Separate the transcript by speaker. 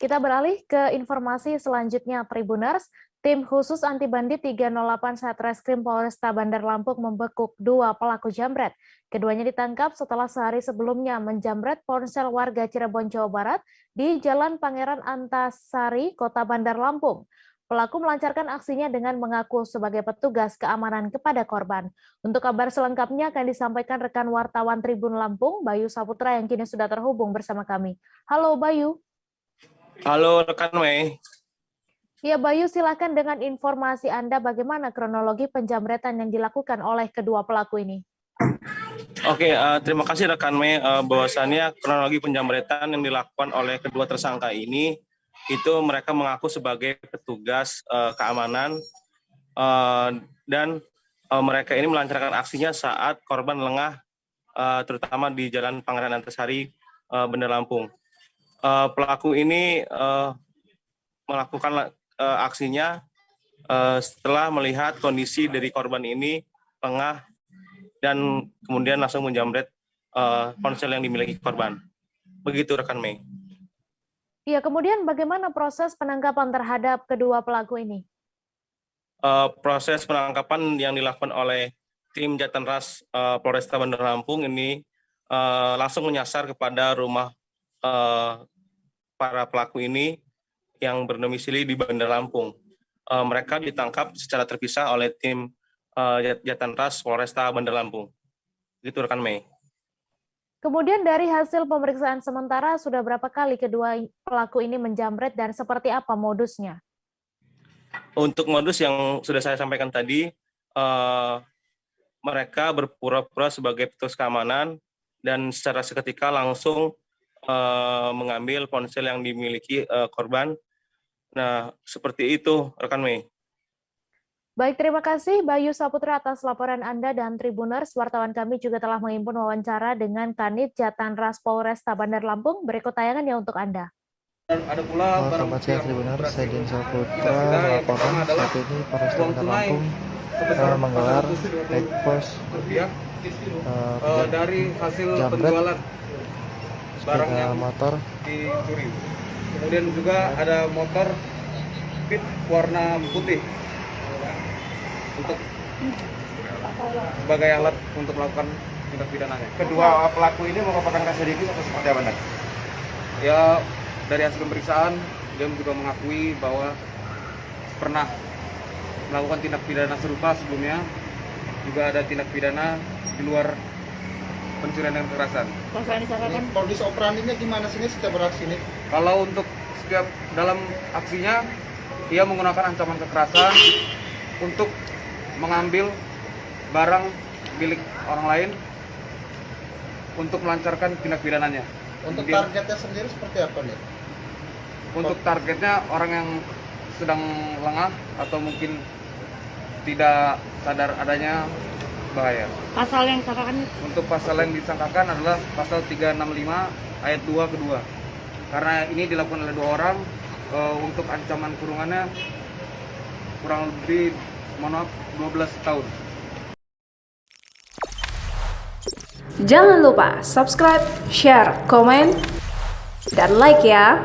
Speaker 1: Kita beralih ke informasi selanjutnya, Tribuners. Tim khusus anti bandit 308 Satreskrim Polresta Bandar Lampung membekuk 2 pelaku jambret. Keduanya ditangkap setelah sehari sebelumnya menjambret ponsel warga Cirebon, Jawa Barat di Jalan Pangeran Antasari, Kota Bandar Lampung. Pelaku melancarkan aksinya dengan mengaku sebagai petugas keamanan kepada korban. Untuk kabar selengkapnya akan disampaikan rekan wartawan Tribun Lampung, Bayu Saputra yang kini sudah terhubung bersama kami. Halo Bayu.
Speaker 2: Halo rekan Mei.
Speaker 1: Ya Bayu, silakan dengan informasi Anda bagaimana kronologi penjamretan yang dilakukan oleh kedua pelaku ini.
Speaker 2: Oke, terima kasih rekan Mei. Bahwasannya kronologi penjamretan yang dilakukan oleh kedua tersangka ini, itu mereka mengaku sebagai petugas keamanan dan mereka ini melancarkan aksinya saat korban lengah, terutama di Jalan Pangeran Antasari, Bandar Lampung. Pelaku ini melakukan aksinya setelah melihat kondisi dari korban ini lengah dan kemudian langsung menjamret ponsel yang dimiliki korban. Begitu rekan Mei.
Speaker 1: Iya, kemudian bagaimana proses penangkapan terhadap kedua pelaku ini?
Speaker 2: Proses penangkapan yang dilakukan oleh tim Jatanras Polresta Bandar Lampung ini langsung menyasar kepada rumah para pelaku ini yang berdomisili di Bandar Lampung. Mereka ditangkap secara terpisah oleh tim Jatanras Polresta Bandar Lampung. Gitu rekan Mei.
Speaker 1: Kemudian dari hasil pemeriksaan sementara sudah berapa kali kedua pelaku ini menjamret dan seperti apa modusnya?
Speaker 2: Untuk modus yang sudah saya sampaikan tadi, mereka berpura-pura sebagai petugas keamanan dan secara seketika langsung mengambil ponsel yang dimiliki korban. Nah, seperti itu rekan Mei.
Speaker 1: Baik, terima kasih Bayu Saputra atas laporan Anda dan Tribuners. Wartawan kami juga telah menghimpun wawancara dengan Kanit Jatanras Polresta Bandar Lampung. Berikut tayangannya untuk Anda.
Speaker 3: Ada pula
Speaker 4: selamat siang Tribuners, saya Din Saputra laporan saat ini Polresta Bandar Lampung menggelar ekspos
Speaker 3: dari hasil
Speaker 4: jambret
Speaker 3: penjualan barang yang
Speaker 4: motor
Speaker 3: dicuri. Kemudian juga ada motor Fit warna putih untuk sebagai alat untuk melakukan tindak pidananya.
Speaker 5: Kedua pelaku ini merupakan residivis atau seperti apa?
Speaker 3: Ya, dari hasil pemeriksaan dia juga mengakui bahwa pernah melakukan tindak pidana serupa sebelumnya. Juga ada tindak pidana di luar pencurian dan kekerasan.
Speaker 5: Modus operandinya gimana sih setiap beraksi ini?
Speaker 3: Kalau untuk setiap dalam aksinya, ia menggunakan ancaman kekerasan untuk mengambil barang milik orang lain untuk melancarkan tindak pidananya.
Speaker 5: Untuk targetnya sendiri seperti apa nih?
Speaker 3: Untuk targetnya orang yang sedang lengah atau mungkin tidak sadar adanya bahaya.
Speaker 6: Pasal yang disangkakan?
Speaker 3: Untuk pasal yang disangkakan adalah pasal 365 ayat 2 kedua. Karena ini dilakukan oleh 2 orang, untuk ancaman kurungannya kurang lebih 12 tahun.
Speaker 7: Jangan lupa subscribe, share, komen, dan like ya.